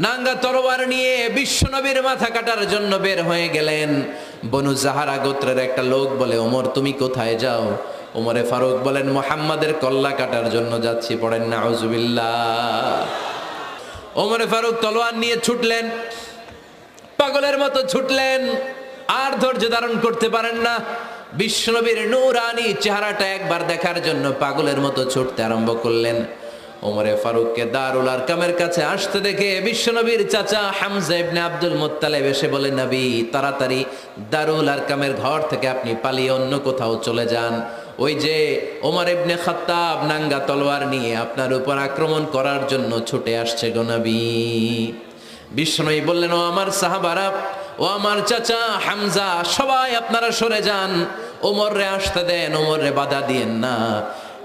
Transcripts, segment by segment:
নাঙ্গা তরোয়ার নিয়ে বিশ্বনবীর মাথা কাটার জন্য বের হয়ে গেলেন। বনু জাহারা গোত্রের একটা লোক বলে, ওমর তুমি কোথায় যাও? ওমরে ফারুক বলেন, মুহাম্মাদের কল্লা কাটার জন্য যাচ্ছি। পড়েন নাউজুবিল্লাহ। ওমরে ফারুক তলোয়ার নিয়ে ছুটলেন, পাগলের মতো ছুটলেন, আর ধৈর্য ধারণ করতে পারেন না। বিশ্বনবীর নূরানি চেহারাটা একবার দেখার জন্য পাগলের মতো ছুটতে আরম্ভ করলেন। ওমরে ফারুককে দারুল আরকামের কাছে আসতে দেখে বিশ্বনবীর চাচা হামজা ইবনে আব্দুল মুত্তালিব এসে বলে, নবী তাড়াতাড়ি দারুল আরকামের ঘর থেকে আপনি পালিয়ে অন্য কোথাও চলে যান। ওই যে ওমর ইবনে খাত্তাব নাঙ্গা তলোয়ার নিয়ে আপনার উপর আক্রমণ করার জন্য ছুটে আসছে গো নবী। বিশ্বনবী বললেন, ও আমার সাহাবারা, ও আমার চাচা হামজা, সবাই আপনারা সরে যান, ওমররে আসতে দেন, ওমররে বাধা দিয়েন না।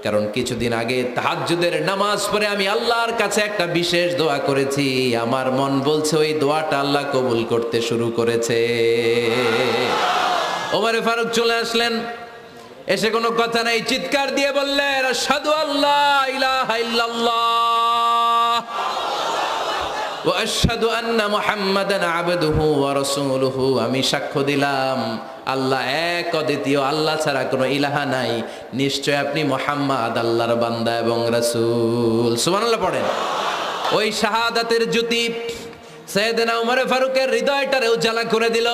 কারণ কিছুদিন আগে তাহাজ্জুদের নামাজ পড়ে আমি আল্লাহর কাছে একটা বিশেষ দোয়া করেছি, আমার মন বলছে ওই দোয়াটা আল্লাহ কবুল করতে শুরু করেছে। ওমরে ফারুক চলে আসলেন, এসে কোনো কথা নাই, চিৎকার দিয়ে বললেন, আশহাদু আল্লা ইলাহা ইল্লাল্লাহ ওয়া আশহাদু আন্না মুহাম্মাদান আবদুহু ওয়া রাসূলুহু। আমি সাক্ষ্য দিলাম আল্লাহ এক, অদ্বিতীয়, আল্লাহ ছাড়া কোনো ইলাহা নাই, নিশ্চয় আপনি মুহাম্মদ আল্লাহর বান্দা এবং রাসূল। সুবহানাল্লাহ পড়েন। ওই শাহাদাতের জ্যোতি সাইয়েদনা ওমর ফারুকের হৃদয়টারে উজালা করে দিল।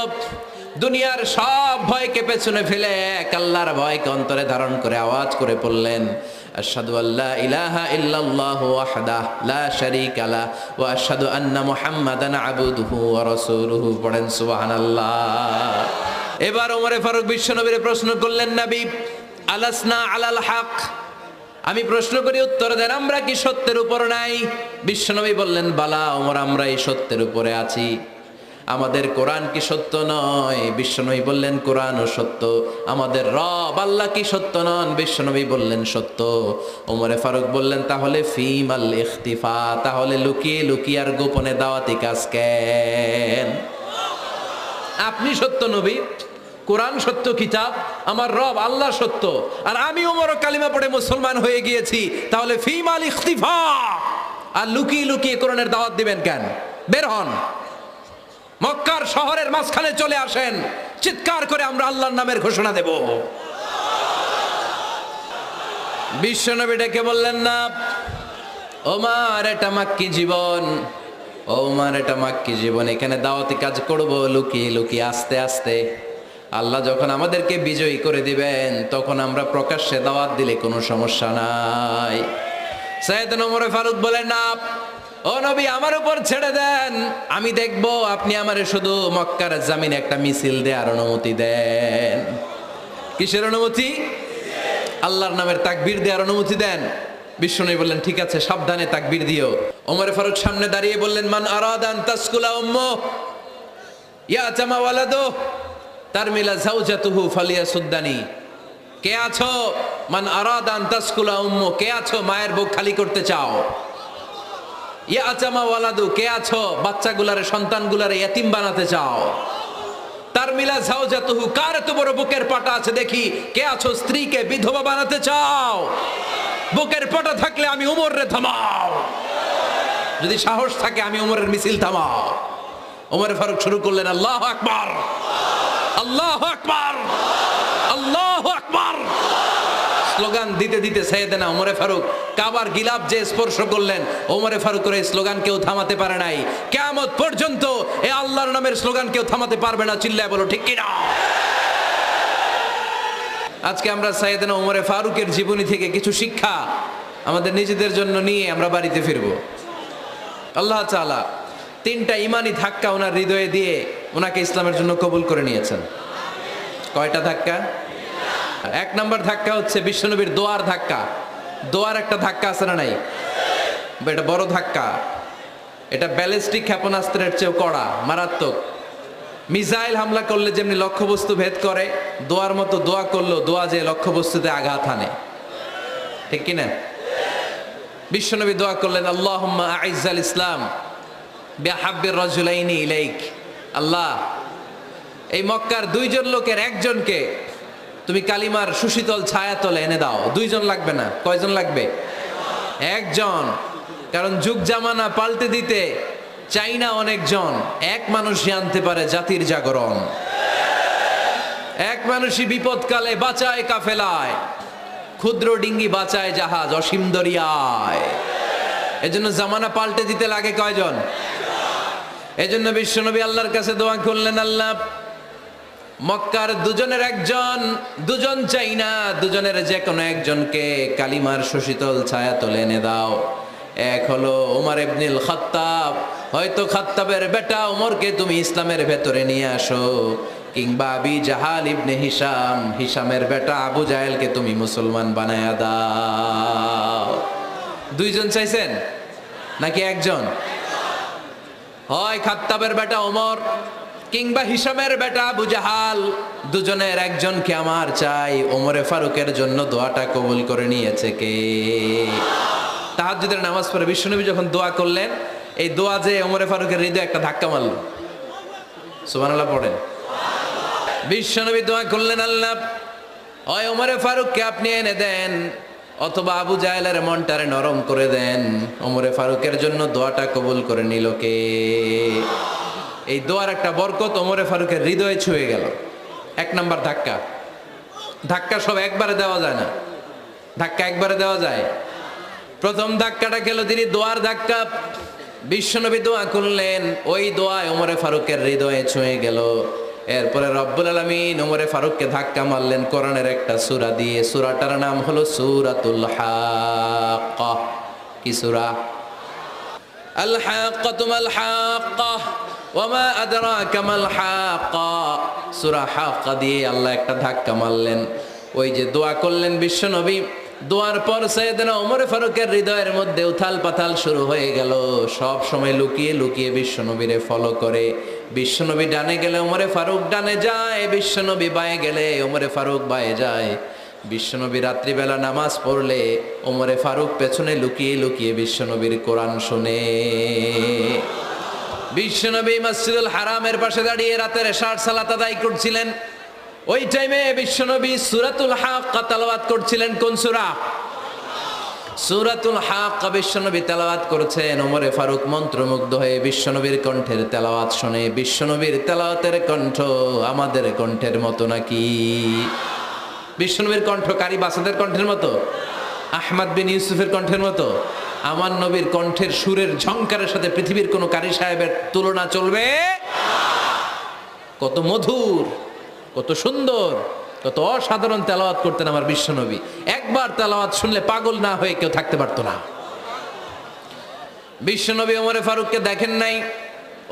দুনিয়ার সব ভয়কে পেছনে ফেলে এক আল্লাহর ভয়কে অন্তরে ধারণ করে আওয়াজ করে পড়লেন, আশহাদু আল্লা ইলাহা ইল্লাল্লাহু ওয়াহদাহু লা শারীকা লাহু ওয়া আশহাদু আন্না মুহাম্মাদান আবদুহু ওয়া রাসূলুহু। পড়েন সুবহানাল্লাহ। এবার ওমরে ফারুক বিশ্বনবীর প্রশ্ন করলেন, নবী আলাসনা আলাল হক, আমি প্রশ্ন করি উত্তর দেন, আমরা কি সত্যের উপর নাই? বিশ্বনবী বললেন, বালা ওমর, আমরা এই সত্যের উপরে আছি। আমাদের কোরআন কি সত্য নয়? বিশ্বনবী বললেন, কোরআনও সত্য। আমাদের রব আল্লাহ কি সত্য নন? বিশ্বনবী বললেন, সত্য। ওমরে ফারুক বললেন, তাহলে ফিমাল ইখতিফা, তাহলে লুকিয়ে লুকিয়ে আর গোপনে দাওয়াতি কাজ কেন? আপনি সত্য নবী, কোরআন সত্য কিতাব, আমার রব আল্লাহ সত্য, আর আমি ওমর কালিমা পড়ে মুসলমান হয়ে গিয়েছি, তাহলে ফিমাল ইখতিফা, আর লুকিয়ে লুকিয়ে কোরআনের দাওয়াত দিবেন কেন? বের হন, মক্কার শহরের মাঝখানে চলে আসেন, চিৎকার করে আমরা আল্লাহর নামের ঘোষণা দেব। বিশ্বনবী ডেকে বললেন, না ওমর, এটা মাক্কি জীবন, ওমর এটা মাক্কি জীবন, এখানে দাওয়াতি কাজ করব লুকিয়ে লুকিয়ে, আস্তে আস্তে। আল্লাহ যখন আমাদেরকে বিজয়ী করে দিবেন তখন আমরা প্রকাশ্যে দাওয়াত দিলে কোনো সমস্যা নাই। সাইয়েদনা ওমর ফারুক বলেন, না ও নবী, আমার উপর ছেড়ে দেন, আমি দেখব আপনি আমারে শুধু মক্কার জামিনে একটা মিছিল দেওয়ার অনুমতি দেন। কিসের অনুমতি? আল্লাহর নামের তাকবীর দেওয়ার অনুমতি দেন। বিশ্বনবী বললেন, ঠিক আছে, সাবধানে তাকবীর দিও। ওমর ফারুক সামনে দাঁড়িয়ে বললেন, মান আরাদা আন তাসকুলা উম্মু ইয়াতামা ওয়ালাদু তারমিলা যাওজাতুহু ফালিয়াসুদ্দানি। কে আছো? মান আরাদা আন তাসকুলা উম্মু, কে আছো মায়ের বুক খালি করতে চাও? ইয়াতামা ওয়ালাদু, কে আছো বাচ্চাগুলারে, সন্তানগুলারে ইতিম বানাতে চাও? তারমিলা যাওজাতুহু, কার এত বড় বুকের পাটা আছে দেখি, কে আছো স্ত্রীকে বিধবা বানাতে চাও? বুকের পাটা থাকলে আমি উমরে থামাও, যদি সাহস থাকে আমি উমরের মিছিল থামাও। ওমর ফারুক শুরু করলেন, আল্লাহু আকবার, আল্লাহু আকবার, আল্লাহু আকবার। স্লোগান দিতে দিতে সাইয়েদনা ওমর ফারুক কাবার গিলাফ যে স্পর্শ করলেন, ওমর ফারুকের এই স্লোগান কেউ থামাতে পারে নাই। কিয়ামত পর্যন্ত এই আল্লাহর নামের স্লোগান কেউ থামাতে পারবে না। চিল্লায় বলো ঠিক কিনা? আজকে আমরা সাইয়েদনা ওমর ফারুকের জীবনী থেকে কিছু শিক্ষা আমাদের নিজেদের জন্য নিয়ে আমরা বাড়িতে ফিরব। আল্লাহ তাআলা তিনটা ইমানি ধাক্কা ওনার হৃদয়ে দিয়ে ওনাকে ইসলামের জন্য কবুল করে নিয়েছেন। কয়টা ধাক্কা? এক নম্বর ধাক্কা হচ্ছে বিশ্বনবীর দোয়ার ধাক্কা। দোয়ার একটা ধাক্কা আছে না নাই? এটা বড় ধাক্কা, এটা ব্যালিস্টিক ক্ষেপণাস্ত্রের চেয়েও কড়া, মারাত্মক। মিসাইল হামলা করলে যেমনি লক্ষ্যবস্তু ভেদ করে, দোয়ার মতো দোয়া করলো দোয়া যে লক্ষ্যবস্তুতে আঘাত হানে, ঠিক কিনা? বিশ্বনবী দোয়া করলেন, আল্লাহুম্মা আইজ্জাল ইসলাম বিহাব্বির রাজুলাইনি ইলাইক। আল্লাহ, এই মক্কার দুইজন লোকের একজনকে তুমি কালিমার সুশীতল ছায়াতলে এনে দাও। দুইজন লাগবে না, কয়জন লাগবে? একজন। কারণ যুগ জামানা পাল্টে দিতে চাই না অনেকজন, এক মানুষই আনতে পারে জাতির জাগরণ। এক মানুষই বিপদকালে বাঁচায় কাফেলায়, ক্ষুদ্র ডিঙ্গি বাঁচায় জাহাজ অসীম দরিয়ায়। এজন্য জামানা পাল্টে দিতে লাগে কয়জন? এজন্য বিশ্বনবী আল্লাহর কাছে দোয়া করলেন, আল্লাহ মক্কার দুজনের একজন, দুজন চাই না, দুজনের যে কোনো একজনকে কালিমার সুশীতল ছায়া তোলে এনে দাও। এক হলো ওমর ইবনুল খাত্তাব, হয়তো খাত্তাবের বেটা ওমরকে তুমি ইসলামের ভেতরে নিয়ে আসো, কিংবা আবি জাহাল ইবনে হিশাম, হিশামের বেটা আবু জাহেলকে তুমি মুসলমান বানায়া দাও। দুইজন চাইছেন নাকি একজন? হয় খাত্তাবের বেটা ওমর কিংবা হিশামের বেটা আবু জাহাল, দুজনের একজনকে আমার চাই। ওমরে ফারুকের জন্য দোয়াটা কবুল করে নিয়েছে কে? তাহাজ্জুদের নামাজ পড়ে বিশ্বনবী যখন দোয়া করলেন, এই দোয়া যে ওমরে ফারুকের হৃদয়ে একটা ধাক্কা মারল। সুবহানাল্লাহ পড়েন। বিশ্বনবী দোয়া করলেন, আল্লাহ হয় ওমরে ফারুককে আপনি এনে দেন, অথবা আবু জাহেলের মনটারে নরম করে দেন। ওমরে ফারুকের জন্য দোয়াটা কবুল করে নিল কে? এই দোয়ার একটা বরকত ওমরে ফারুকের হৃদয়ে ছুঁয়ে গেল। এক নাম্বার ধাক্কা। ধাক্কা সব একবারে দেওয়া যায় না, ধাক্কা একবারে দেওয়া যায়। প্রথম ধাক্কাটা গেল তিনি দোয়ার ধাক্কা। বিশ্বনবী দোয়া করলেন, ওই দোয়ায় ওমরে ফারুকের হৃদয়ে ছুঁয়ে গেল। এরপরে রব্বুল আলামিন ওমরে ফারুককে ধাক্কা মারলেন কোরআনের একটা সূরা দিয়ে। সূরাটার নাম হলো সূরাতুল হাক্কা। কি সূরা? আল হাক্কাতু মাল হাক্কা ওয়া মা আদরাকা মাল হাক্কা। সূরা হাক্কা দিয়ে আল্লাহ একটা ধাক্কা মারলেন। ওই যে দোয়া করলেন বিশ্বনবী, দোয়ার পর সাইয়েদনা ওমর ফারুকের হৃদয়ের মধ্যে উথাল পাথাল শুরু হয়ে গেল। সব সময় লুকিয়ে লুকিয়ে বিশ্বনবীরে ফলো করে। বিশ্বনবী ডানে গেলে ওমরে ফারুক ডানে যায়, বিশ্বনবী বায়ে গেলে ওমরে ফারুক বায়ে যায়। বিশ্বনবী রাত্রিবেলা নামাজ পড়লে ওমরে ফারুক পেছনে লুকিয়ে লুকিয়ে বিশ্বনবীর কোরআন শুনে। বিশ্বনবী মসজিদুল হারামের পাশে দাঁড়িয়ে রাতের এশার সালাত আদায় করছিলেন। ওই টাইমে বিশ্বনবী সূরাতুল হাক্কা তেলাওয়াত করছিলেন। কোন সূরা? সূরাতুল হাক্কা বিশ্বনবী তেলাওয়াত করেছেন। ওমরে ফারুক মন্ত্রমুগ্ধ হয়ে বিশ্বনবীর কণ্ঠের তেলাওয়াত শুনে। বিশ্বনবীর তেলাওয়াতের কণ্ঠ আমাদের কণ্ঠের মতো নাকি? বিশ্বনবীর কণ্ঠ কারি বাসাদের কণ্ঠের মতো? আহমদ বিন ইউসুফের কণ্ঠের মতো? আমার নবীর কণ্ঠের সুরের ঝংকারের সাথে পৃথিবীর কোন কারি সাহেবের তুলনা চলবে? কত মধুর, কত সুন্দর, কত অসাধারণ তেলাওয়াত করতেন আমার বিশ্বনবী। একবার তেলাওয়াত শুনলে পাগল না হয়ে কেউ থাকতে পারতো না। বিশ্বনবী ওমরে ফারুককে দেখেন নাই।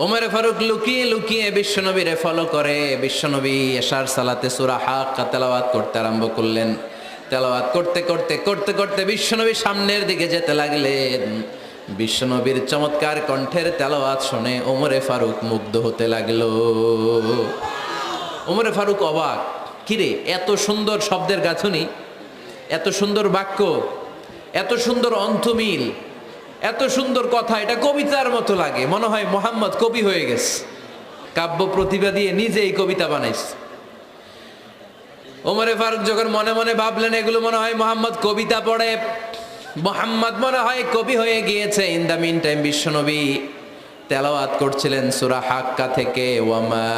ওমরে ফারুক লুকিয়ে লুকিয়ে বিশ্বনবীরে ফলো করে। বিশ্বনবী এশার সালাতে সূরা হাক্কা তেলাওয়াত করতে আরম্ভ করলেন। তেলাওয়াত করতে করতে করতে করতে বিশ্বনবী সামনের দিকে যেতে লাগলেন। বিশ্বনবীর চমৎকার কণ্ঠের তেলাওয়াত শুনে ওমরে ফারুক মুগ্ধ হতে লাগলো। ওমরে ফারুক অবাক, কিরে এত সুন্দর শব্দের গাঁথনি, এত সুন্দর বাক্য, এত সুন্দর অন্তমিল, এত সুন্দর কথা, এটা কবিতার মতো লাগে। মনে হয় মোহাম্মদ কবি হয়ে গেছে, কাব্য প্রতিভা দিয়ে নিজেই কবিতা বানাইছে। ওমরে ফারুক যখন মনে মনে ভাবলেন এগুলো মনে হয় মোহাম্মদ কবিতা পড়ে, মোহাম্মদ মনে হয় কবি হয়ে গিয়েছে। ইন দ্য মিন টাইম বিশ্বনবী তেলাওয়াত করছিলেন সূরা হাক্কা থেকে, ওয়ামা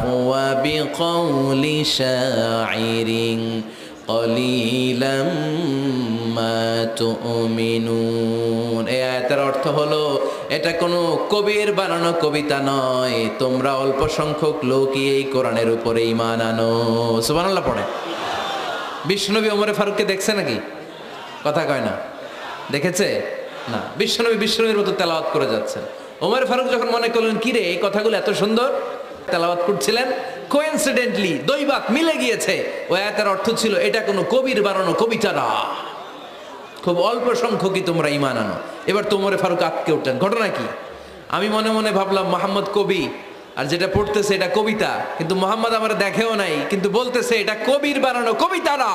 হুয়া বিকাউলি শাইরিন কলিলাম মা তুমিনুন। এই আয়াতের অর্থ হলো এটা কোনো কবির বানানো কবিতা নয়, তোমরা অল্প সংখ্যক লোকই এই কোরআনের উপরে ঈমান আনো। সুবহানাল্লাহ পড়ে। বিশ্বনবী ওমরে ফারুককে দেখছে নাকি? কথা কয় না, দেখেছে না? বিশ্বনবীর মতো তেলাওয়াত করে যাচ্ছেন। ওমর ফারুক যখন মনে করলেন কিরে এই কথাগুলো এত সুন্দর, তেলাওয়াত করছিলেন, কোইন্সিডেন্টলি দৈবাত মিলে গিয়েছে। ওই আয়াতের অর্থ ছিল এটা কোনো কবির বানানো কবিতা না, খুব অল্প সংখ্যকই তোমরা ঈমান আনো। এবার তো ওমর ফারুক আটকে উঠলেন, ঘটনা কি? আমি মনে মনে ভাবলাম মোহাম্মদ কবি, আর যেটা পড়তেছে এটা কবিতা, কিন্তু মোহাম্মদ আমার দেখেও নাই, কিন্তু বলতেছে এটা কবির বানানো কবিতা না।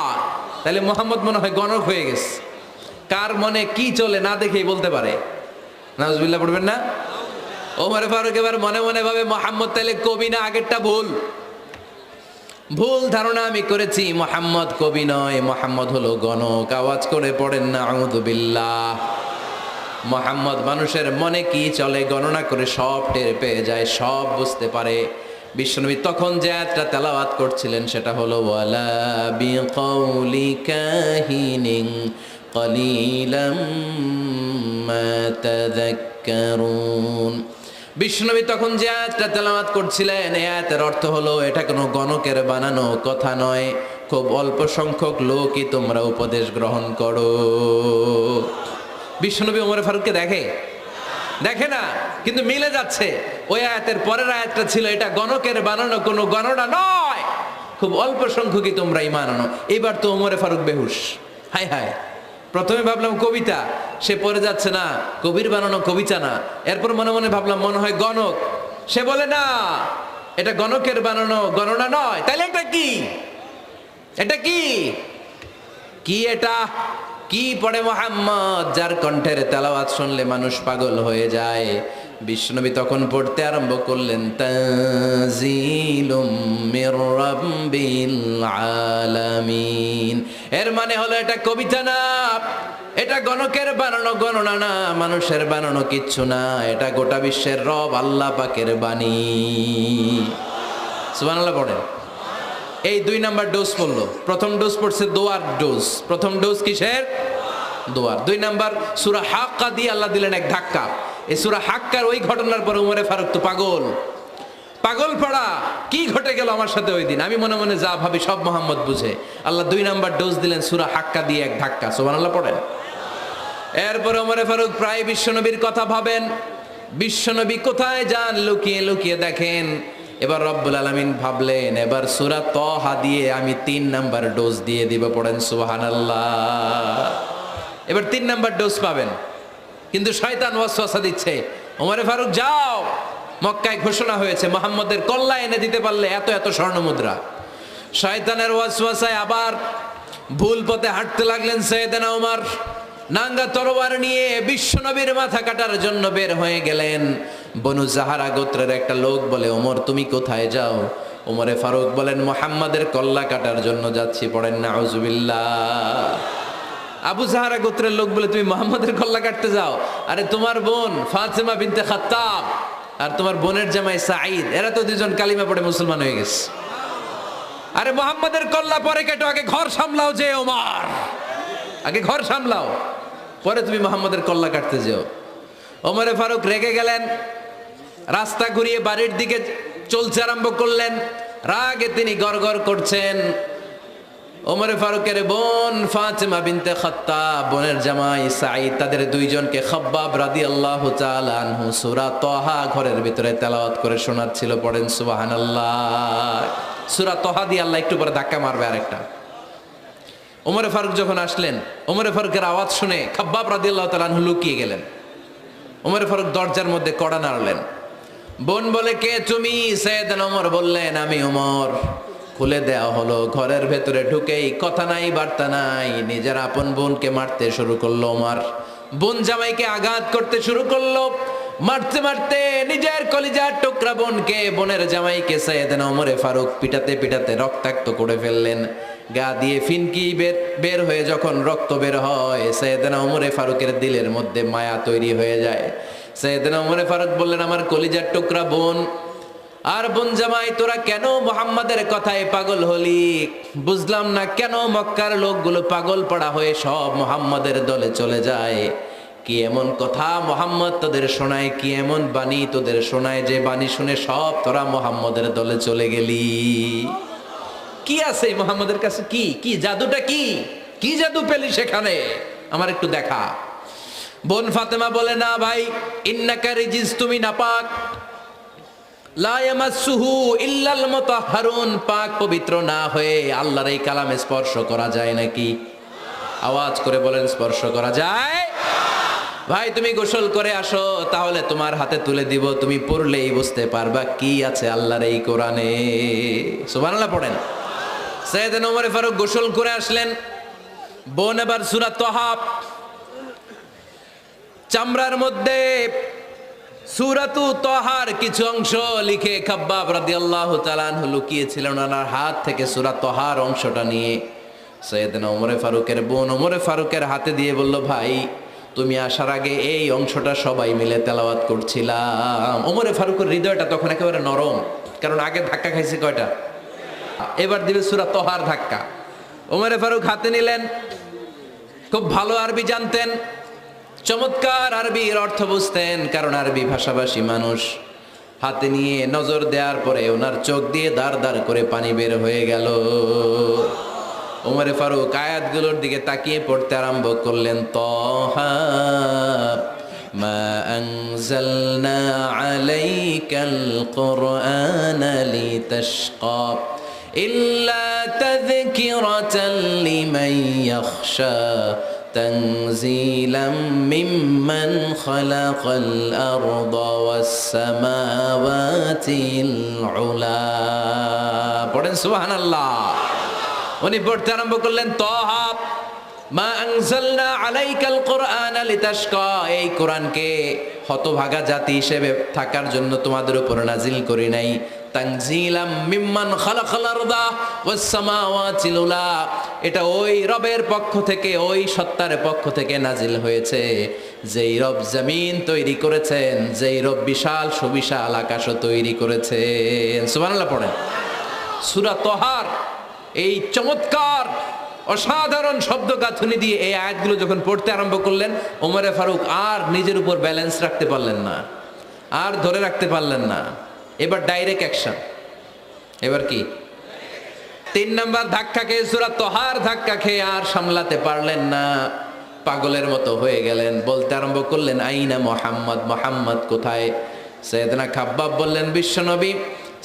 তাহলে মোহাম্মদ মনে হয় গণক হয়ে গেছে। কার মনে কি চলে না দেখেই বলতে পারে। নাউজুবিল্লাহ পড়বেন না? ওমর ফারুক এবার মনে মনে ভাবে মোহাম্মদ তাহলে কবি না, আগেরটা ভুল ধারণা আমি করেছি। মোহাম্মদ কবি নয়, মোহাম্মদ হলো গণক। আওয়াজ করে পড়েন না আউযু বিল্লাহ। মোহাম্মদ মানুষের মনে কি চলে গণনা করে সব টের পেয়ে যায়, সব বুঝতে পারে। বিশ্বনবী তখন যে আয়াতটা তেলাওয়াত করছিলেন সেটা হলো ওয়ালা বিকাউলি কাহিনিন কলিলাম মা তাযাক্কারুন। বিশ্বনবী তখন যে আয়াতটা তেলাওয়াত করছিলেন এই আয়াতের অর্থ হলো এটা কোনো গণকের বানানো কথা নয়, খুব অল্প সংখ্যক লোকই তোমরা উপদেশ গ্রহণ করো। বিশ্বনবী ওমর ফারুককে দেখে না, কিন্তু মিলে যাচ্ছে। ওই আয়াতের পরের আয়াতটা ছিল এটা গণকের বানানো কোনো গণনা নয়, খুব অল্প সংখ্যকই তোমরা ঈমান আনো। এবার তো ওমর ফারুক বেহুশ। হায় হায়, প্রথমে ভাবলাম কবিতা, সে পড়ে যাচ্ছে না কবির বানানো কবিতা না। এরপর মনে মনে ভাবলাম মনে হয় গণক, সে বলে না এটা গণকের বানানো গণনা নয়। তাহলে এটা কি? এটা কি কি এটা কি পড়ে মুহাম্মদ, যার কণ্ঠের তেলাওয়াত শুনলে মানুষ পাগল হয়ে যায়। বিশ্বনবী তখন পড়তে আরম্ভ করলেন তানজিলুম মির রাব্বিল আলামিন। এর মানে হলো এটা কবিতা না, এটা গণকের বানানো গণনা না, মানুষের বানানো কিচ্ছু না, এটা গোটা বিশ্বের রব আল্লাহ পাকের বাণী। সুবহানাল্লাহ পড়েন। এই 2 নাম্বার ডোজ পড়লো। প্রথম ডোজ পড়ছে দোয়ার ডোজ। প্রথম ডোজ কিসের? দোয়ার। 2 নাম্বার সূরা হাক্কা দিয়ে আল্লাহ দিলেন এক ধাক্কা। এই সূরা হাক্কার ওই ঘটনার পরে উমরে ফারুক তো পাগল পড়া, কি ঘটে গেল আমার সাথে ওই দিন, আমি মনে মনে যা ভাবি সব মোহাম্মদ বুঝে। আল্লাহ 2 নাম্বার ডোজ দিলেন সূরা হাক্কা দিয়ে এক ধাক্কা। সুবহানাল্লাহ পড়েন। এরপরে উমরে ফারুক প্রায় বিশ্বনবীর কথা ভাবেন, বিশ্বনবী কোথায় যান লুকিয়ে লুকিয়ে দেখেন। এবার রব্বুল আলামিন ভাবলেন এবার সূরা তাহা দিয়ে আমি 3 নাম্বার ডোজ দিয়ে দিব। পড়েন সুবহানাল্লাহ। এবার 3 নাম্বার ডোজ পাবেন, কিন্তু শয়তান ওয়াসওয়াসা দিচ্ছে, ওমরে ফারুক যাও, মক্কায় ঘোষণা হয়েছে মুহাম্মদের কল্লা এনে দিতে পারলে এত এত স্বর্ণমুদ্রা। শয়তানের ওয়াসওয়াসায় আবার ভুল পথে হাঁটতে লাগলেন সাইয়েদনা ওমর। নাঙ্গা তরোয়ার নিয়ে বিশ্বনবীর মাথা কাটার জন্য বের হয়ে গেলেন। বনু জাহারা গোত্রের একটা লোক বলে ওমর তুমি কোথায় যাও? ওমরে ফারুক বলেন মুহাম্মাদের কল্লা কাটার জন্য যাচ্ছি। পড়েন নাউজুবিল্লাহ। আবু জাহারা গোত্রের লোক বলে তুমি মুহাম্মাদের কল্লা কাটতে যাও? আরে তোমার বোন ফাতেমা বিনতে খাত্তাব আর তোমার বোনের জামাই সাঈদ, এরা তো 2 জন কালিমা পড়ে মুসলমান হয়ে গেছে। আরে মুহাম্মাদের কল্লা পরে কেটো, আগে ঘর সামলাও। যে ওমর আগে ঘর সামলাও, পরে তুমি মুহাম্মাদের কল্লা কাটতে যাও। ওমরে ফারুক রেগে গেলেন, রাস্তা ঘুরিয়ে বাড়ির দিকে চলতে আরম্ভ করলেন। রাগে তিনি গড়গড় করছেন। ওমরে ফারুকের বোন ফাতেমা বিনতে খাত্তাব, বোনের জামাই সাঈদ, তাদের 2 জনকে খাব্বাব রাদিয়াল্লাহু তাআলা আনহু সূরা তাহা ঘরের ভিতরে তেলাওয়াত করে শোনাচ্ছিল। পড়েন সুবহানাল্লাহ। সূরা তাহা দিয়ে আল্লাহ একটু পরে ধাক্কা মারবে আরেকটা। ওমরে ফারুক যখন আসলেন, ওমরে ফারুকের আওয়াজ শুনে খাব্বাব রাদিয়াল্লাহু তাআলা আনহু লুকিয়ে গেলেন। ওমরে ফারুক দরজার মধ্যে কড়া নাড়লেন। বোন বলে কে তুমি? সাইয়েদনা ওমর বললেন আমি ওমর। খুলে দেওয়া হলো। ঘরের ভেতরে ঢুকেই কথা নাই বার্তা নাই, নিজের আপন বোনকে মারতে শুরু করলো ওমর। বোন জামাইকে আঘাত করতে শুরু করলো। মারতে মারতে নিজের কলিজার টুকরা বোনকে, বোনের জামাইকে সাইয়েদনা ওমরে ফারুক পিটাতে পিটাতে রক্তাক্ত করে ফেললেন। গা দিয়ে ফিনকি বের হয়ে যখন রক্ত বের হয়, সাইয়েদনা ওমরে ফারুকের দিলের মধ্যে মায়া তৈরি হয়ে যায়। সাইয়েদনা ওমরে ফারুক বললেন আমার কলিজার টুকরা বোন আর বোন জামাই, তোরা কেন মুহাম্মাদের কথায় পাগল হলি? বুঝলাম না কেন মক্কার লোকগুলো পাগল পড়া হয়ে সব মুহাম্মাদের দলে চলে যায়। কি এমন কথা মুহাম্মদ তোদের শোনায়, কি এমন বাণী তোদের শোনায় যে বাণী শুনে সব তোরা মুহাম্মাদের দলে চলে গেলি? কি আছে মুহাম্মাদের কাছে? কি কি জাদুটা? কি জাদু পেলি সেখানে? আমার একটু দেখা। বোন ফাতেমা বলে না ভাই, ইন্নাকা রিজিস, তুমি নাপাক। লা ইয়ামাসসুহু ইল্লাল মুতাহহারুন, পাক পবিত্র না হয়ে আল্লাহর এই কালামে স্পর্শ করা যায় নাকি? আওয়াজ করে বলেন স্পর্শ করা যায়? ভাই তুমি গোসল করে আসো, তাহলে তোমার হাতে তুলে দিব, তুমি পড়লেই বুঝতে পারবা কি আছে আল্লাহর এই কোরআনে। সুবহানাল্লাহ পড়েন। সাইয়েদনা ওমর ফারুক গোসল করে আসলেন। বোন এবার সূরা তাহা চামড়ার মধ্যে সূরাতু তাহার কিছু অংশ লিখে খাব্বাব রাদিয়াল্লাহু তাআলা আনহু লুকিয়েছিলেন। ওনার হাত থেকে সূরা তাহার অংশটা নিয়ে সাইয়েদনা ওমর ফারুকের বোন ওমর ফারুকের হাতে দিয়ে বলল ভাই তুমি আসার আগে এই অংশটা সবাই মিলে তেলাওয়াত করছিলাম। ওমরে ফারুকের হৃদয়টা তখন একেবারে নরম, কারণ আগে ধাক্কা খাইছে কয়টা, এবার দিবে সূরা তহার ধাক্কা। ওমরে ফারুক হাতে নিলেন, খুব ভালো আরবি জানতেন, চমৎকার আরবির অর্থ বুঝতেন, কারণ আরবি ভাষাভাষী মানুষ। হাতে নিয়ে নজর দেওয়ার পরে ওনার চোখ দিয়ে দাঁড় দাঁড় করে পানি বের হয়ে গেল। ওমরে ফারুক আয়াতগুলোর দিকে তাকিয়ে পড়তে আরম্ভ করলেন, তহা মা আনজালনা আলাইকাল কুরআনা লিতাশকা ইল্লা তাযকিরাতাল লিমান ইয়াখশা তানজিলাম মিম্মান খালাকাল আরদা ওয়াস সামাওয়াতিল উলা। পড়েন সুবহানাল্লাহ। উনি পড়তে আরম্ভ করলেন, তহা মা আনজালনা আলাইকাল কুরআনা লিতাশকা, এই কোরআনকে হতভাগা জাতি হিসেবে থাকার জন্য তোমাদের উপর নাজিল করি নাই। তানজিলাম মিম্মান খালাকাল আরদা ওয়াস সামাওয়াতিল উলা, এটা ওই রবের পক্ষ থেকে, ওই সত্তার পক্ষ থেকে নাজিল হয়েছে যেই রব জমিন তৈরি করেছেন, যেই রব বিশাল সুবিশাল আকাশও তৈরি করেছেন। সুবহানাল্লাহ পড়েন। সূরা তহার এই চমৎকার অসাধারণ শব্দ গাঁথুনি দিয়ে এই আয়াতগুলো যখন পড়তে আরম্ভ করলেন, ওমরে ফারুক আর নিজের উপর ব্যালেন্স রাখতে পারলেন না, আর ধরে রাখতে পারলেন না। এবার ডাইরেক্ট অ্যাকশন। এবার কি 3 নাম্বার ধাক্কা খেয়ে, সূরা তহার ধাক্কা খেয়ে আর সামলাতে পারলেন না, পাগলের মতো হয়ে গেলেন। বলতে আরম্ভ করলেন, আইনা মুহাম্মদ, মুহাম্মদ কোথায়? সাইয়েদনা খাব্বাব বললেন, বিশ্বনবী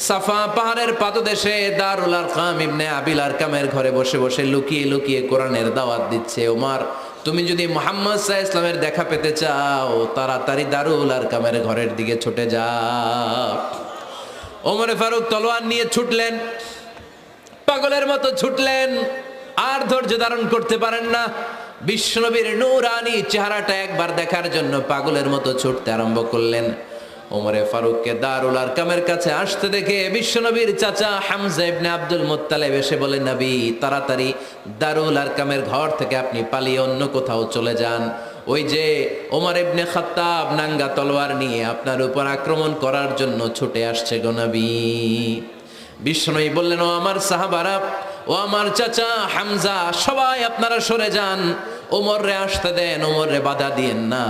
সাফা পাহাড়ের পাদদেশে দারুল আরকাম ইবনে আবিল আরকামের ঘরে বসে বসে লুকিয়ে লুকিয়ে কোরআনের দাওয়াত দিচ্ছে। ওমর, তুমি যদি মুহাম্মদ সাল্লাল্লাহু আলাইহি ওয়াসাল্লামের দেখা পেতে চাও, তাড়াতাড়ি দারুল আরকামের ঘরের দিকে ছুটে যাও। ওমরে ফারুক তলোয়ার নিয়ে ছুটলেন, পাগলের মতো ছুটলেন, আর ধৈর্য ধারণ করতে পারেন না। বিশ্বনবীর নূরানি চেহারাটা একবার দেখার জন্য পাগলের মতো ছুটতে আরম্ভ করলেন। ওমরে ফারুককে দারুল আরকামের কাছে আসতে দেখে বিশ্বনবীর চাচা হামজা ইবনে আব্দুল মুত্তালিব এসে বলে, নবী তাড়াতাড়ি দারুল আরকামের ঘর থেকে আপনি পালিয়ে অন্য কোথাও চলে যান। ওই যে ওমর ইবনে খাত্তাব নাঙ্গা তলোয়ার নিয়ে আপনার উপর আক্রমণ করার জন্য ছুটে আসছে গো নবী। বিশ্বনবী বললেন, ও আমার সাহাবারা, ও আমার চাচা হামজা, সবাই আপনারা সরে যান, ওমররে আসতে দেন, ওমররে বাধা দিয়েন না।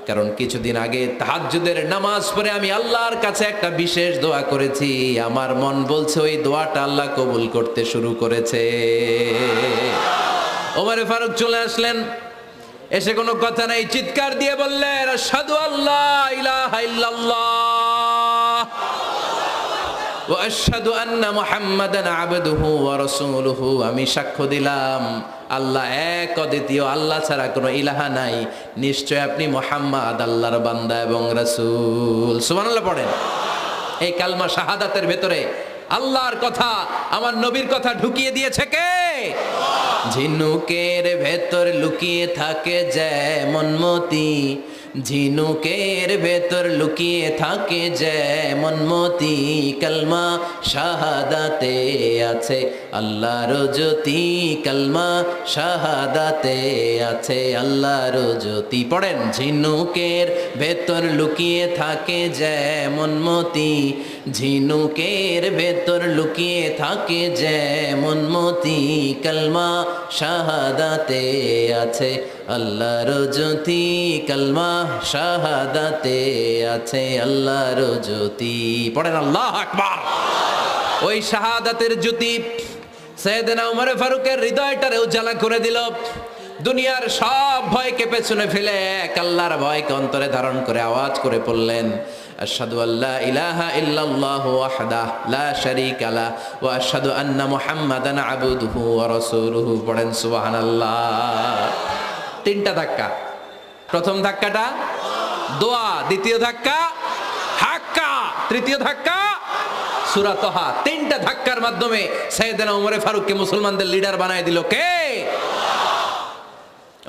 কারণ কিছুদিন আগে তাহাজ্জুদের নামাজ পড়ে আমি আল্লাহর কাছে একটা বিশেষ দোয়া করেছি, আমার মন বলছে ওই দোয়াটা আল্লাহ কবুল করতে শুরু করেছে। ওমরে ফারুক চলে আসলেন, এসে কোনো কথা নাই, চিৎকার দিয়ে বললেন, আশহাদু আল্লা ইলাহা ইল্লাল্লাহ ওয়া আশহাদু আন্না মুহাম্মাদান আবদুহু ওয়া রাসূলুহু, আমি সাক্ষ্য দিলাম আল্লাহ এক, অদ্বিতীয়, আল্লাহ ছাড়া কোনো ইলাহা নাই, নিশ্চয় আপনি মুহাম্মদ আল্লাহর বান্দা এবং রাসূল। সুবহানাল্লাহ পড়েন। এই কালমা শাহাদাতের ভেতরে আল্লাহর কথা, আমার নবীর কথা ঢুকিয়ে দিয়েছে কে? ঝিনুকের ভেতর লুকিয়ে থাকে যেমন মতি, ঝিনুকের ভেতর লুকিয়ে থাকে যেমন মতি, কালমা শাহাদাতে আছে আল্লাহর জ্যোতি, কালমা শাহাদাতে আছে আল্লাহর জ্যোতি। পড়েন, ঝিনুকের ভেতর লুকিয়ে থাকে যেমন মতি, ঝিনুকের ভেতর লুকিয়ে থাকে যেমন মতি, কালমা শাহাদাতে আছে আল্লাহর জ্যোতি, কালমা শাহাদাতে আছে আল্লাহর জ্যোতি। পড়েন আল্লাহু আকবার। ওই শাহাদাতের জ্যোতি সাইয়েদনা ওমর ফারুকের হৃদয়টারে উজালা করে দিল। দুনিয়ার সব ভয়কে পেছনে ফেলে এক আল্লাহর ভয়কে অন্তরে ধারণ করে আওয়াজ করে পড়লেন, আশহাদু আল্লা ইলাহা ইল্লাল্লাহু ওয়াহদাহু লা শারীকা লাহু ওয়া আশহাদু আন্না মুহাম্মাদান আবদুহু ওয়া রাসূলুহু। পড়েন সুবহানাল্লাহ। 3টা ধাক্কা। প্রথম ধাক্কাটা দোয়া, দ্বিতীয় ধাক্কা হাক্কা, তৃতীয় ধাক্কা সূরা তহা। 3টা ধাক্কার মাধ্যমে সাইয়েদনা ওমর ফারুককে মুসলমানদের লিডার বানায় দিল কে?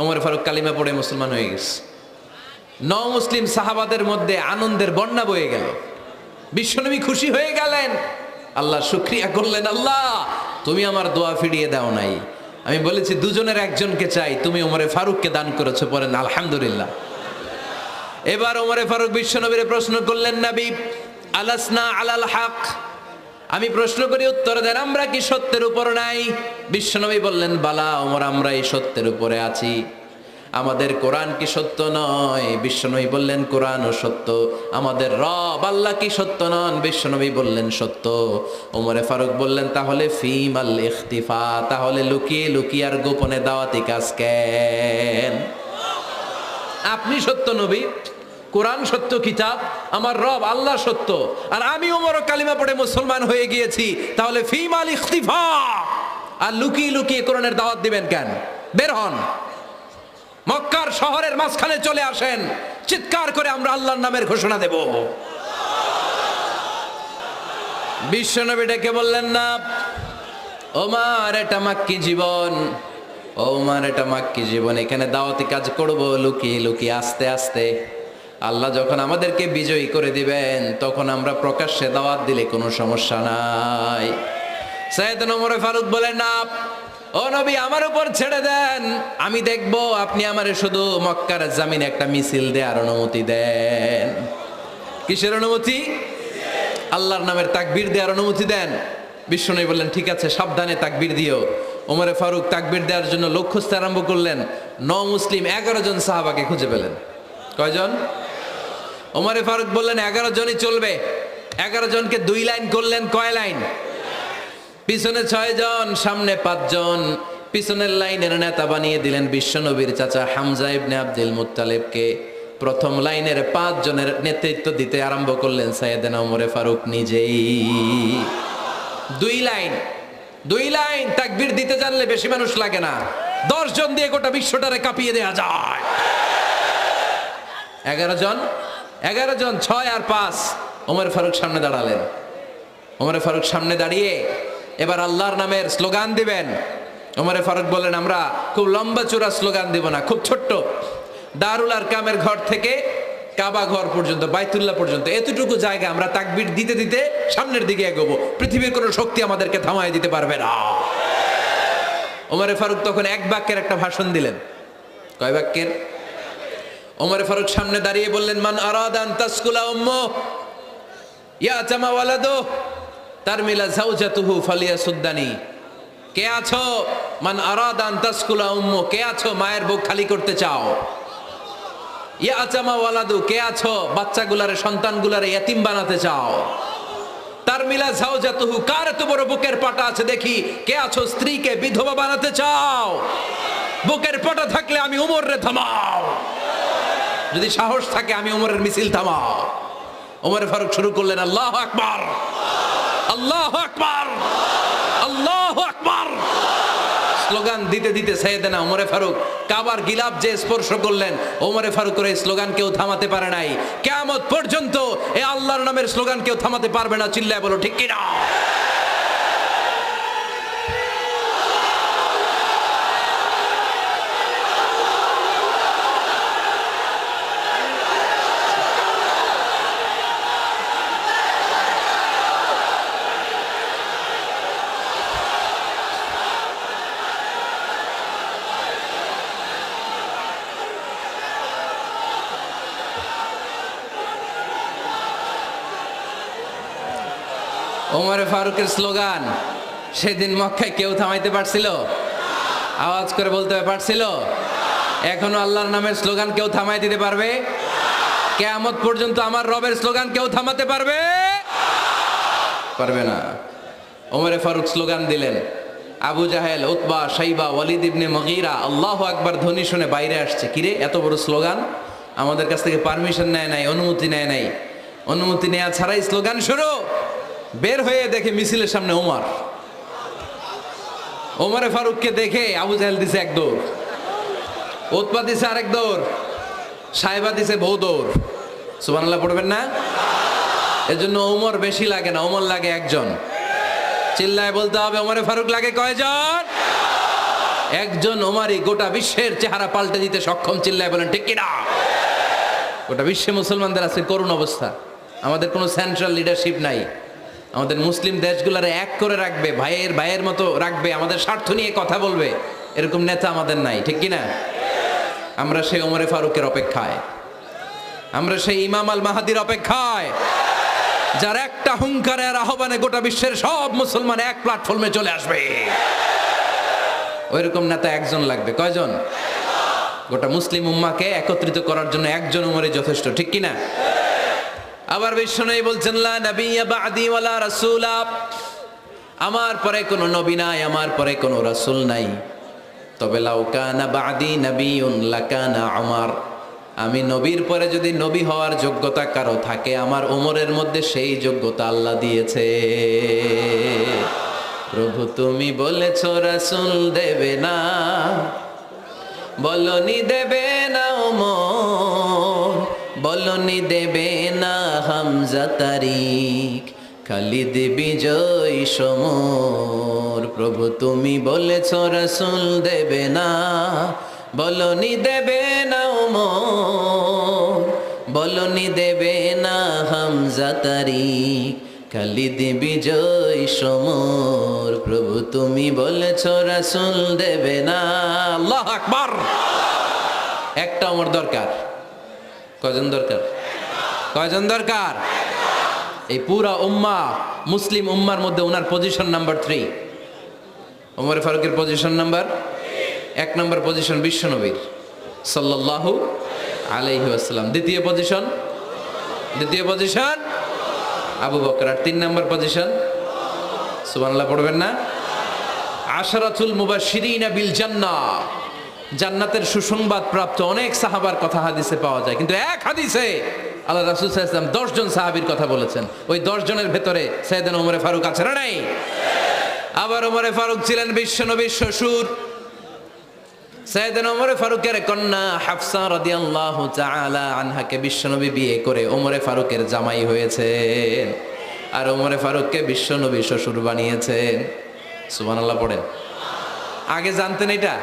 ওমর ফারুক কালিমা পড়ে মুসলমান হয়ে গেছে। মুসলিম সাহাবাদের মধ্যে আনন্দের বন্যা বয়ে গেল। বিশ্বনবী খুশি হয়ে গেলেন, আল্লাহ শুকরিয়া করলেন, আল্লাহ তুমি আমার দোয়া ফিরিয়ে দাও নাই, আমি বলেছি দুজনের একজনকে চাই, তুমি ওমরে ফারুককে দান করেছো, পড়েন আলহামদুলিল্লাহ। এবার ওমরে ফারুক বিশ্বনবীর প্রশ্ন করলেন, নবী আলাসনা আলাল হক, আমি প্রশ্ন করি উত্তর দেন, আমরা কি সত্যের উপর নাই? বিশ্বনবী বললেন, বালা ওমর, আমরা এই সত্যের উপরে আছি। আমাদের কোরআন কি সত্য নয়? বিশ্বনবী বললেন, কোরআনও সত্য। আমাদের রব আল্লাহ কি সত্য নন? বিশ্বনবী বললেন, সত্য। ওমরে ফারুক বললেন, তাহলে ফিমাল ইখতিফা, তাহলে লুকিয়ে লুকিয়ে আর গোপনে দাওয়াতি কাজ কেন? আপনি সত্য নবী, কোরআন সত্য কিতাব, আমার রব আল্লাহ সত্য, আর আমি ওমর কালিমা পড়ে মুসলমান হয়ে গিয়েছি, তাহলে ফিমাল ইখতিফা, আর লুকিয়ে লুকিয়ে কোরআনের দাওয়াত দিবেন কেন? বের হন, মক্কার শহরের মাঝখানে চলে আসেন, চিৎকার করে আমরা আল্লাহর নামের ঘোষণা দেব। বিশ্বনবী ডেকে বললেন, না ওমর, এটা মাক্কি জীবন, ওমর এটা মাক্কি জীবন, এখানে দাওয়াতি কাজ করব লুকিয়ে লুকিয়ে, আস্তে আস্তে। আল্লাহ যখন আমাদেরকে বিজয়ী করে দিবেন, তখন আমরা প্রকাশ্যে দাওয়াত দিলে কোনো সমস্যা নাই। সাইয়েদনা ওমর ফারুক বলেন, না ও নবী, আমার উপর ছেড়ে দেন, আমি দেখব, আপনি আমারে শুধু মক্কার জামিনে একটা মিছিল দেওয়ার অনুমতি দেন। কিসের অনুমতি? আল্লাহর নামের তাকবীর দেওয়ার অনুমতি দেন। বিশ্বনবী বললেন, ঠিক আছে, সাবধানে তাকবীর দিও। ওমরে ফারুক তাকবীর দেওয়ার জন্য লোক খুঁজতে আরম্ভ করলেন। মুসলিম 11 জন সাহাবাকে খুঁজে পেলেন। কয়জন? ওমরে ফারুক বললেন, 11 জনই চলবে। 11 জনকে 2 লাইন করলেন। কয় লাইন? পিছনে 6 জন, সামনে 5 জন। পিছনের লাইনের নেতা বানিয়ে দিলেন বিশ্বনবীর চাচা হামজা ইবনে আব্দুল মুত্তালিবকে। প্রথম লাইনের 5 জনের নেতৃত্ব দিতে আরম্ভ করলেন সাইয়েদনা ওমরে ফারুক নিজেই। 2 লাইন তাকবীর দিতে জানলে বেশি মানুষ লাগে না, 10 জন দিয়ে গোটা বিশ্বটারে কাঁপিয়ে দেয়া যায়। 11 জন, 6 আর 5। ওমর ফারুক সামনে দাঁড়ালেন। ওমর ফারুক সামনে দাঁড়িয়ে এবার আল্লাহর নামের স্লোগান দিবেন। ওমর ফারুক বললেন, আমরা খুব লম্বা চূড়া স্লোগান দিব না, খুব ছোট্ট, দারুল আরকামের ঘর থেকে কাবা ঘর পর্যন্ত, বাইতুল্লাহ পর্যন্ত, এতটুকু জায়গা আমরা তাকবীর দিতে দিতে সামনের দিকে এগোবো, পৃথিবীর কোনো শক্তি আমাদেরকে থামায় দিতে পারবে না। ওমর ফারুক তখন 1 বাক্যের একটা ভাষণ দিলেন। কয় বাক্যের? ওমর ফারুক সামনে দাঁড়িয়ে বললেন, মান আরাদা আন তাসকুলা উম্মু ইয়াতামা ওয়ালাদু তারমিলা যাওজাতুহু ফালিয়াসুদ্দানি। কে আছো? মান আরাদা আন তাসকুলা উম্মু, কে আছো মায়ের বুক খালি করতে চাও? ইয়াতামা ওয়ালাদু, কে আছো বাচ্চাগুলারে, সন্তানগুলারে ইয়াতিম বানাতে চাও? তারমিলা যাওজাতুহু, কার এত বড় বুকের পাটা আছে দেখি, কে আছো স্ত্রীকে বিধবা বানাতে চাও? বুকের পাটা থাকলে আমি ওমরে থামাও, যদি সাহস থাকে আমি ওমরের মিছিল থামাও। ওমর ফারুক শুরু করলেন, আল্লাহু আকবার, আল্লাহু আকবার, আল্লাহু আকবার। স্লোগান দিতে দিতে সাইয়েদনা ওমর ফারুক কাবার গিলাফ যে স্পর্শ করলেন, ওমর ফারুকের এই স্লোগান কেউ থামাতে পারে নাই। কিয়ামত পর্যন্ত এই আল্লাহর নামের স্লোগান কেউ থামাতে পারবে না। চিল্লায় বলো ঠিক কিনা? ওমর ফারুকের স্লোগান সেদিন মক্কায় কেউ থামাইতে পারছিল? আওয়াজ করে বলতে পারছিল? এখনো আল্লাহর নামের স্লোগান কেউ থামাই দিতে পারবে? কিয়ামত পর্যন্ত আমার রবের স্লোগান কেউ থামাতে পারবে? পারবে না। ওমর ফারুক স্লোগান দিলেন। আবু জাহেল, উতবা, শাইবা, ওয়ালিদ ইবনে মুগীরা আল্লাহু আকবার ধ্বনি শুনে বাইরে আসছে। কিরে, এত বড় স্লোগান, আমাদের কাছ থেকে পারমিশন নেয় নাই, অনুমতি নেয় নাই। অনুমতি নেওয়া ছাড়াই স্লোগান শুরু। বের হয়ে দেখে মিছিলের সামনে ওমর। ওমরে ফারুককে দেখে আবু জাহেল দিছে 1 দৌড়, উতবা দিছে আরেক দৌড়, সাইবা দিছে বহু দৌড়। সুবহানাল্লাহ পড়বেন না? এজন্য ওমর বেশি লাগে না, ওমর লাগে 1 জন। চিল্লায় বলতে হবে, ওমরে ফারুক লাগে কয়জন? 1 জন। ওমরই গোটা বিশ্বের চেহারা পাল্টে দিতে সক্ষম। চিল্লায় বলেন ঠিক কিনা? গোটা বিশ্বে মুসলমানদের আছে করুণ অবস্থা। আমাদের কোনো সেন্ট্রাল লিডারশিপ নাই। আমাদের মুসলিম দেশগুলোরে এক করে রাখবে, ভাইয়ের মতো রাখবে, আমাদের স্বার্থ নিয়ে কথা বলবে, এরকম নেতা আমাদের নাই, ঠিক কিনা? আমরা সেই ওমরে ফারুকের অপেক্ষায়, আমরা সেই ইমাম আল মাহাদির অপেক্ষায়, যার একটা হুঙ্কারের আহ্বানে গোটা বিশ্বের সব মুসলমান এক প্ল্যাটফর্মে চলে আসবে। ওইরকম নেতা একজন লাগবে। কয়জন? গোটা মুসলিম উম্মাকে একত্রিত করার জন্য একজন উমরে যথেষ্ট, ঠিক কিনা? আবার বিশ্বনবী বলছেন, লা নাবিয়্যা বা'দি ওয়ালা রাসূলা, আমার পরে কোনো নবী নাই, আমার পরে কোনো রাসূল নাই। তবে লাউ কানা বা'দি নাবিয়্যুন লাকানা উমর, আমি নবীর পরে যদি নবী হওয়ার যোগ্যতা কারো থাকে, আমার উমরের মধ্যে সেই যোগ্যতা আল্লাহ দিয়েছে। প্রভু তুমি বলেছ রাসূল দেবে না, বলনি দেবে না ওমর, বলনি দেবে না হামজা তারিক, খালিদ বিজয় সমর। প্রভু তুমি বলেছ রাসূল দেবে না, বলনি দেবে না ওমর, বলনি দেবে না হামজা তারিক, খালিদ বিজয় সমর। প্রভু তুমি বলেছ রাসূল দেবে না। আল্লাহু আকবার। একটা ওমর দরকার। কয়জন দরকার? কয়জন দরকার? এই পুরা উম্মাহ, মুসলিম উম্মার মধ্যে ওনার পজিশন নাম্বার 3। ওমর ফারুকের পজিশন নাম্বার 1 নম্বর পজিশন বিশ্বনবীর সাল্লাল্লাহু আলাইহি ওয়াসাল্লাম। দ্বিতীয় পজিশন আবু বকর। আর 3 নম্বর পজিশন সুবহানাল্লাহ পড়বেন না? আশরাতুল মুবাশশিরিনা বিল জান্নাহ, জান্নাতের সুসংবাদ প্রাপ্ত অনেক সাহাবার কথা হাদিসে পাওয়া যায়, কিন্তু এক হাদিসে আল্লাহ রাসূল সাল্লাল্লাহু আলাইহি ওয়াসাল্লাম 10 জন সাহাবীর কথা বলেছেন। ওই 10 জনের ভেতরে সাইয়েদনা ওমর ফারুক আছে না নাই? আবার ওমর ফারুক ছিলেন বিশ্বনবীর শ্বশুর। সাইয়েদনা ওমর ফারুকের কন্যা হাফসা রাদিয়াল্লাহু তাআলা আনহাকে বিশ্বনবী বিয়ে করে ওমর ফারুকের জামাই হয়েছেন, আর ওমর ফারুককে বিশ্বনবী শ্বশুর বানিয়েছেন। সুবহানাল্লাহ পড়েন। আগে জানতেন এটা?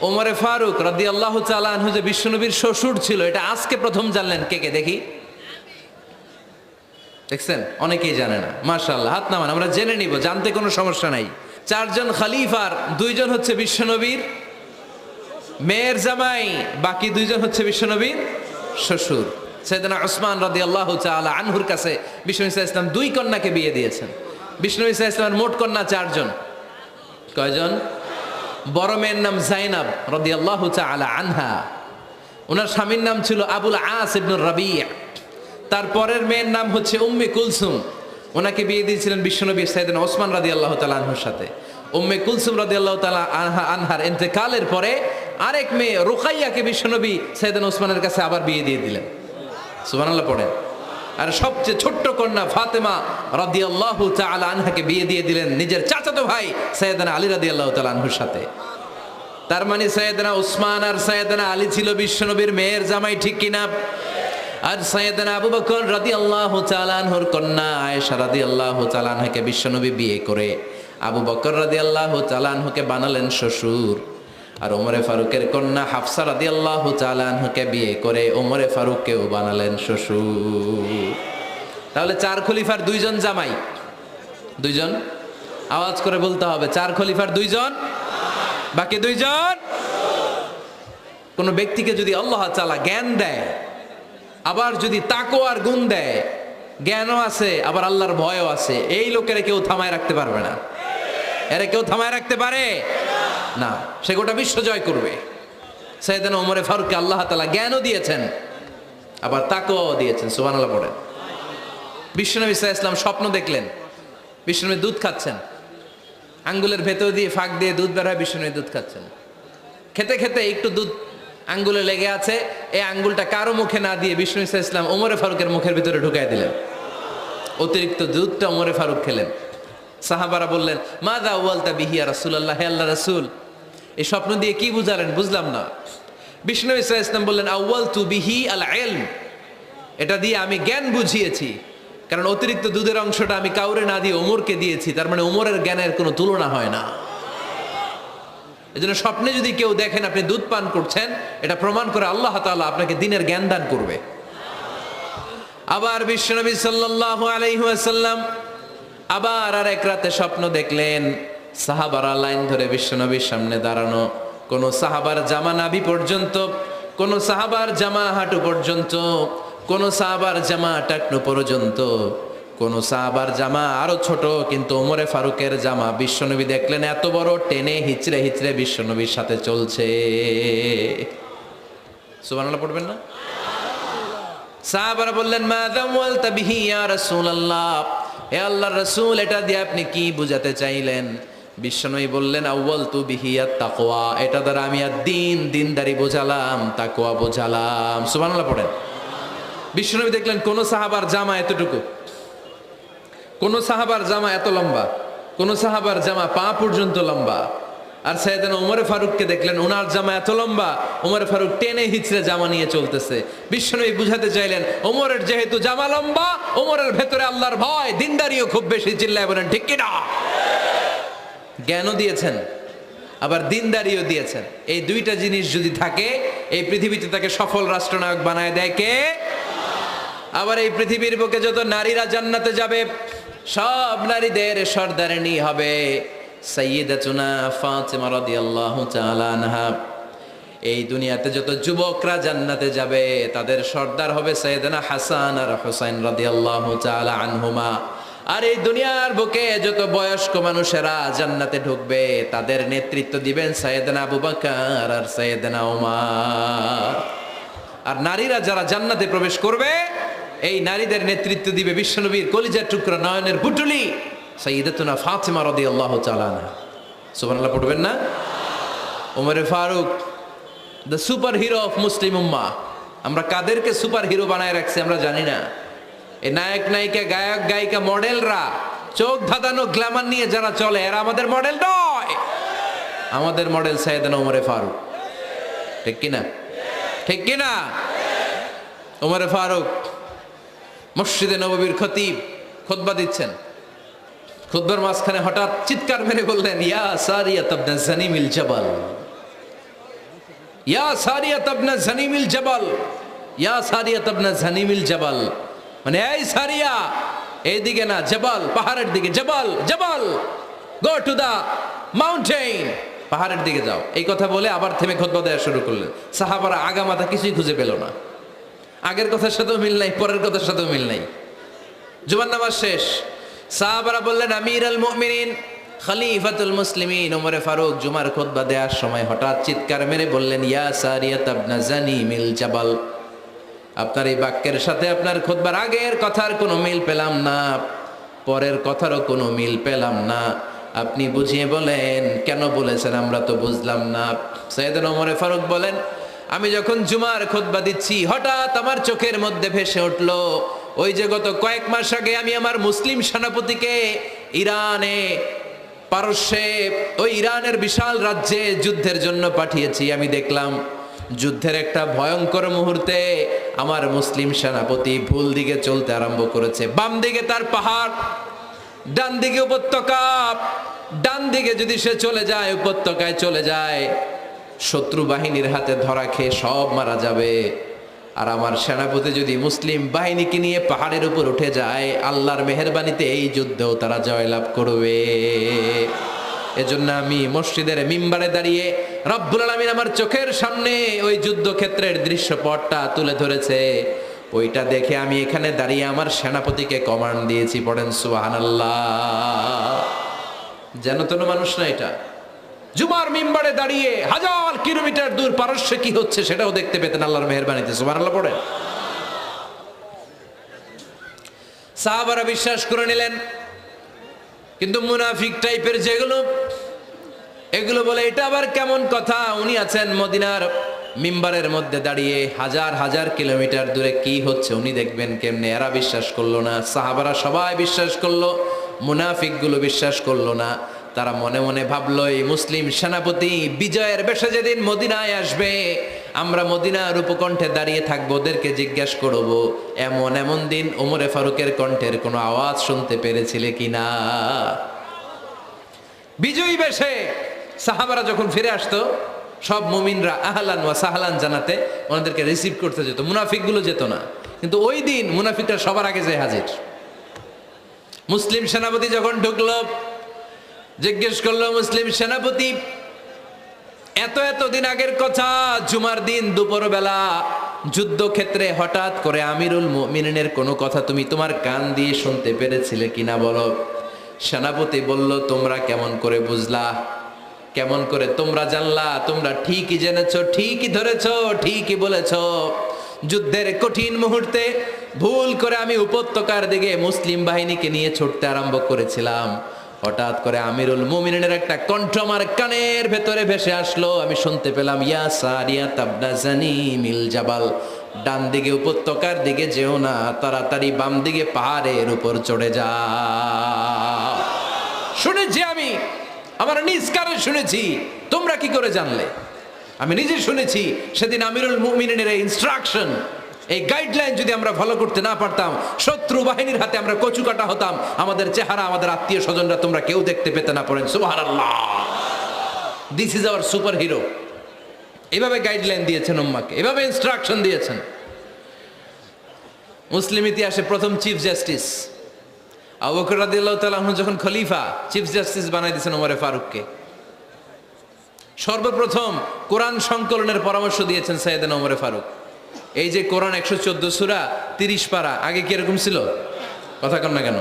ওমর ফারুক রাদিয়াল্লাহু তাআলা আনহু যে বিশ্বনবীর শ্বশুর ছিল, এটা আজকে প্রথম জানলেন কে কে? দেখি, দেখছেন? অনেকেই জানে না। মাশাআল্লাহ, হাত নামান, আমরা জেনে নিব, জানতে কোনো সমস্যা নাই। 4 জন খলিফার 2 জন হচ্ছে বিশ্বনবীর মেয়ের জামাই, বাকি 2 জন হচ্ছে বিশ্বনবীর শ্বশুর। সাইয়েদনা উসমান রাদিয়াল্লাহু তাআলা আনহুর কাছে বিশ্বনবী সাল্লাল্লাহু আলাইহি ওয়াসাল্লাম 2 কন্যাকে বিয়ে দিয়েছেন। বিশ্বনবী সাল্লাল্লাহু আলাইহি ওয়াসাল্লামের মোট কন্যা 4 জন। কয়জন? বড় মেয়ের নাম যায়েনব রাদিয়াল্লাহু তাআলা আনহা, ওনার স্বামীর নাম ছিল আবুল আস ইবনে রাবি'। তারপরের মেয়ের নাম হচ্ছে উম্মে কুলসুম, ওনাকে বিয়ে দিয়েছিলেন বিশ্বনবী সাইয়েদনা ওসমান রাদিয়াল্লাহু তাআলা আনহুর সাথে। উম্মে কুলসুম রাদিয়াল্লাহু তাআলা আনহার ইন্তেকালের পরে আরেক মেয়ে রুকাইয়াকে বিশ্বনবী সাইয়েদনা ওসমানের কাছে আবার বিয়ে দিয়ে দিলেন। সুবহানাল্লাহ পড়েন। আর সবচেয়ে ছোট্ট কন্যা ফাতেমা রাদিয়াল্লাহু তাআলা আনহাকে বিয়ে দিয়ে দিলেন নিজের চাচাতো ভাই সাইয়েদনা আলী রাদিয়াল্লাহু তাআলা আনহুর সাথে। তার মানে সাইয়েদনা ওসমান আর সাইয়েদনা আলী ছিল বিশ্বনবীর মেয়ের জামাই, ঠিক কিনা? আর সাইয়েদনা আবু বকর রাদিয়াল্লাহু তাআলা আনহুর কন্যা আয়েশা রাদিয়াল্লাহু তাআলা আনহাকে বিশ্বনবী বিয়ে করে আবু বকর রাদিয়াল্লাহু তাআলা আনহুকে বানালেন শ্বশুর। আর ওমরে ফারুকের কন্যা হাফসা রাদিয়াল্লাহু তাআলা আনহাকে বিয়ে করে ওমরে ফারুককেও বানালেন শ্বশুর। তাহলে 4 খলিফার 2 জন জামাই। 2 জন, আওয়াজ করে বলতে হবে, 4 খলিফার 2 জন, বাকি 2 জন। কোন ব্যক্তিকে যদি আল্লাহ তাআলা জ্ঞান দেয়, আবার যদি তাকওয়ার গুণ দেয়, জ্ঞানও আছে আবার আল্লাহর ভয়ও আছে, এই লোকেরা কেউ থামায় রাখতে পারবে না। এরা কেউ থামায় রাখতে পারে না, সে গোটা বিশ্ব জয় করবে। সাইয়েদনা ওমর ফারুককে আল্লাহ তাআলা জ্ঞানও দিয়েছেন, আবার তাকওয়াও দিয়েছেন। সুবহানাল্লাহ পড়েন। বিশ্বনবী সাল্লাল্লাহু আলাইহি ওয়াসাল্লাম স্বপ্ন দেখলেন, বিশ্বনবী দুধ খাচ্ছেন, আঙ্গুলের ভেতর দিয়ে ফাঁক দিয়ে দুধ বের হয়, বিশ্বনবী দুধ খাচ্ছেন। খেতে খেতে একটু দুধ আঙ্গুলে লেগে আছে, এই আঙ্গুলটা কারো মুখে না দিয়ে বিশ্বনবী সাল্লাল্লাহু আলাইহি ওয়াসাল্লাম ওমর ফারুকের মুখের ভিতরে ঢুকাই দিলেন। অতিরিক্ত দুধটা ওমর ফারুক খেলেন। সাহাবারা বললেন, মাযা ওয়ালতা বিহি ইয়া রাসূলুল্লাহ, হে আল্লাহর রাসূল, এই স্বপ্ন দিয়ে কি বুঝালেন? বুঝলাম না। বিশ্বনবী সাল্লাল্লাহু আলাইহি ওয়াসাল্লাম বললেন, আউয়ালতু বিহি আল ইলম, এটা দিয়ে আমি জ্ঞান বুঝিয়েছি, কারণ অতিরিক্ত দুধের অংশটা আমি কাউরে না দিয়ে ওমরকে দিয়েছি, তার মানে ওমরের জ্ঞানের কোনো তুলনা হয় না। এজন্য স্বপ্নে যদি কেউ দেখেন আপনি দুধ পান করছেন, এটা প্রমাণ করে আল্লাহ তাআলা আপনাকে দ্বীনের জ্ঞান দান করবে। আবার বিশ্বনবী সাল্লাল্লাহু আলাইহি ওয়াসাল্লাম আবার আর এক রাতে স্বপ্ন দেখলেন, সাহাবারা লাইন ধরে বিশ্বনবীর সামনে দাঁড়ানো। কোন সাহাবার জামা নাভি পর্যন্ত, কোন সাহাবার জামা হাঁটু পর্যন্ত, কোন সাহাবার জামা টাকনু পর্যন্ত, কোন সাহাবার জামা আরো ছোট, কিন্তু ওমরে ফারুকের জামা বিশ্বনবী দেখলেন এত বড়, টেনে হিচড়ে হিচড়ে বিশ্বনবীর সাথে চলছে। সুবহানাল্লাহ পড়বেন না? সাহাবারা বললেন মাযা ওয়ালতা বিহি ইয়া রাসূলুল্লাহ, হে আল্লাহর রাসূল, এটা দিয়ে আপনি কি বুঝাতে চাইলেন? বিশ্বনবী বললেন আউয়ালতু বিহি আত-তাকওয়া, এটা দ্বারা আমি আর দিনদারি বোঝালাম, তাকওয়া বোঝালাম। সুবহানাল্লাহ পড়েন। বিশ্বনবী দেখলেন কোন সাহাবার জামা এতটুকু, কোন সাহাবার জামা এত লম্বা, কোন সাহাবার জামা পা পর্যন্ত লম্বা। আর সাইয়েদনা ওমর ফারুককে দেখলেন ওনার জামা এত লম্বা, ওমর ফারুক টেনে হিচড়ে জামা নিয়ে চলতেছে। বিশ্বনবী বুঝাতে চাইলেন ওমরের যেহেতু জামা লম্বা, ওমরের ভেতরে আল্লাহর ভয়, দিনদারিও খুব বেশি। চিল্লায় বলেন ঠিক কিনা? জ্ঞানও দিয়েছেন, আবার দিনদারিও দিয়েছেন। এই দুইটা জিনিস যদি থাকে, এই পৃথিবীতে তাকে সফল রাষ্ট্রনায়ক বানায় দেয় কে? আবার এই পৃথিবীর বুকে যত নারীরা জান্নাতে যাবে, সব নারীদের সর্দারিনী হবে সাইয়্যিদাতুনা ফাতিমা রাদিয়াল্লাহু তাআলা আনহা। এই দুনিয়াতে যত যুবকরা জান্নাতে যাবে, তাদের সর্দার হবে সাইয়েদনা হাসান আর হুসাইন রাদিয়াল্লাহু তাআলা আনহুমা। আর এই দুনিয়ার বুকে যত বয়স্ক মানুষেরা জান্নাতে ঢুকবে, তাদের নেতৃত্ব দিবেন সাইয়েদনা আবু বকর আর সাইয়েদনা ওমর। আর নারীরা যারা জান্নাতে প্রবেশ করবে, এই নারীদের নেতৃত্ব দিবে বিশ্বনবীর কলিজার টুকরা নয়নের পুটুলি সাইয়্যিদাতুনা ফাতিমা রাদিয়াল্লাহু তাআলা আনহা। সুবহানাল্লাহ পড়বেন না? Omar Farooq, the super hero of Muslim উম্মাহ। আমরা কাদেরকে সুপার হিরো বানায় রাখছি আমরা জানি না। এই নায়ক নায়িকা, গায়ক গায়িকা, মডেলরা, চোখ ধাঁধানো গ্ল্যামার নিয়ে যারা চলে, এরা আমাদের মডেল নয়। আমাদের মডেল সাইয়েদনা ওমর ফারুক। ঠিক কিনা? ঠিক কিনা? ওমর ফারুক মসজিদে নববীর খতিব, খুতবা দিচ্ছেন। খুতবার মাঝখানে হঠাৎ চিৎকার মেরে বললেন ইয়া সারিয়াত ইবনে জানিমিল জাবাল, ইয়া সারিয়াত ইবনে জানিমিল জাবাল, ইয়া সারিয়াত ইবনে জানিমিল জাবাল। মানে এই সারিয়া, এইদিকে না, জাবাল পাহাড়ের দিকে, জাবাল জাবাল, গো টু দা মাউন্টেন, পাহাড়ের দিকে যাও। এই কথা বলে আবার থেমে খুতবা দেওয়া শুরু করলেন। সাহাবারা আগামাথা কিছুই খুঁজে পেল না। আগের কথার সাথেও মিল নাই, পরের কথার সাথেও মিল নাই। জুমার নামাজ শেষ। সাহাবারা বললেন আমির আল মুমিনিন, খলিফাতুল মুসলিমিন ওমর ফারুক জুমার খুতবা দেওয়ার সময় হঠাৎ চিৎকার মেরে বললেন ইয়া সারিয়াত ইবনে জানিমিল জাবাল। আপনার এই বাক্যের সাথে আপনার খুতবার আগের কথার কোনো মিল পেলাম না, পরের কথারও কোনো মিল পেলাম না। আপনি বুঝিয়ে বলেন কেন বলেছেন, আমরা তো বুঝলাম না। সাইয়েদনা ওমর ফারুক বলেন আমি যখন জুমার খুতবা দিচ্ছি, হঠাৎ আমার চোখের মধ্যে ভেসে উঠল ওই যে গত কয়েক মাস আগে আমি আমার মুসলিম সেনাপতিকে ইরানে, পারস্যে, ওই ইরানের বিশাল রাজ্যে যুদ্ধের জন্য পাঠিয়েছি। আমি দেখলাম যুদ্ধের একটা ভয়ঙ্কর মুহূর্তে আমার মুসলিম সেনাপতি ভুল দিকে চলতে আরম্ভ করেছে। বাম দিকে তার পাহাড়, ডান দিকে উপত্যকা। ডান দিকে যদি সে চলে যায়, উপত্যকায় চলে যায়, শত্রু বাহিনীর হাতে ধরা খেয়ে সব মারা যাবে। আর আমার সেনাপতি যদি মুসলিম বাহিনীকে নিয়ে পাহাড়ের উপর উঠে যায়, আল্লাহর মেহেরবানিতে এই যুদ্ধেও তারা জয়লাভ করবে। এজন্য আমি মসজিদের মিম্বারে দাঁড়িয়ে রব্বুল আলামিন আমার চোখের সামনে ওই যুদ্ধক্ষেত্রের দৃশ্যপটটা তুলে ধরেছে, ওইটা দেখে আমি এখানে দাঁড়িয়ে আমার সেনাপতিকে কমান্ড দিয়েছি। পড়েন সুবহানাল্লাহ। যেন তেন মানুষ না এটা। জুমার মিম্বারে দাঁড়িয়ে হাজার কিলোমিটার দূর পারস্যে কি হচ্ছে সেটাও দেখতে পেতেন আল্লাহর মেহেরবানিতে। সুবহানাল্লাহ পড়ে। সাহাবারা বিশ্বাস করে নিলেন, কিন্তু মুনাফিক টাইপের যেগুলো, এগুলো বলে এটা আবার কেমন কথা, উনি আছেন মদিনার মিম্বারের মধ্যে দাঁড়িয়ে, হাজার হাজার কিলোমিটার দূরে কি হচ্ছে উনি দেখবেন কেমনে। এরা বিশ্বাস করলো না, সাহাবারা সবাই বিশ্বাস করলো, মুনাফিক গুলো বিশ্বাস করলো না। তারা মনে মনে ভাবলো এই মুসলিম সেনাপতি বিজয়ের বেশে যেদিন মদিনায় আসবে, আমরা মদিনার উপকণ্ঠে দাঁড়িয়ে থাকবো, ওদেরকে জিজ্ঞাসা করব এমন এমন দিন ওমরে ফারুকের কণ্ঠের কোনো আওয়াজ শুনতে পেরেছিলে কিনা। বিজয়ী বেশে সাহাবারা যখন ফিরে আসতো, সব মুমিনরা আহলান ওয়া সাহলান জানাতে ওনাদেরকে রিসিভ করতে যেত, মুনাফিকগুলো যেত না। কিন্তু ওই দিন মুনাফিকরা সবার আগে যায় হাজির। মুসলিম সেনাপতি যখন ঢুকলো, জিজ্ঞেস করলো মুসলিম সেনাপতি, এত দিন আগের কথা, জুমার দিন দুপুরবেলা যুদ্ধক্ষেত্রে হঠাৎ করে আমিরুল মুমিনিনের কোনো কথা তুমি তোমার কান দিয়ে শুনতে পেরেছিলে কিনা বলো। সেনাপতি বলল, তোমরা কেমন করে বুঝলা, কেমন করে তোমরা জানলা? তোমরা ঠিকই জেনেছো, ঠিকই ধরেছো, ঠিকই বলেছো। যুদ্ধের কঠিন মুহূর্তে ভুল করে আমি উপত্যকার দিকে মুসলিম বাহিনীকে নিয়ে ছুটতে আরম্ভ করেছিলাম। হঠাৎ করে আমিরুল মুমিনিনের একটা কণ্ঠ আমার কানের ভেতরে ভেসে আসলো। আমি শুনতে পেলাম, ইয়া সারিয়া তাবনা জানিমিল জাবাল, ডান দিকে উপত্যকার দিকে যেও না, তাড়াতাড়ি বাম দিকে পাহাড়ের উপর চড়ে যাও। শুনেছি আমি, আমার নিজ কানে শুনেছি। তোমরা কি করে জানলে? আমি নিজে শুনেছি। সেদিন আমিরুল মুমিনিনের এই ইনস্ট্রাকশন, এই গাইডলাইন যদি আমরা ফলো করতে না পারতাম, শত্রু বাহিনীর হাতে আমরা কচু কাটা হতাম। আমাদের চেহারা, আমাদের আত্মীয় স্বজনরা তোমরা কেউ দেখতে পেতে না। পড়েন সুবহানাল্লাহ। This is our super hero. এভাবে গাইডলাইন দিয়েছেন উম্মাকে, এভাবে ইনস্ট্রাকশন দিয়েছেন। মুসলিম ইতিহাসে প্রথম চিফ জাস্টিস আবু বকর রাদিয়াল্লাহু তাআলা আনহু যখন খলিফা, চিফ জাস্টিস বানাই দিয়েছেন ওমরে ফারুককে। সর্বপ্রথম কোরআন সংকলনের পরামর্শ দিয়েছেন সাইয়েদনা ওমরে ফারুক। এই যে কোরআন 114 সূরা 30 পারা, আগে কি এরকম ছিল? কথা কন না কেন?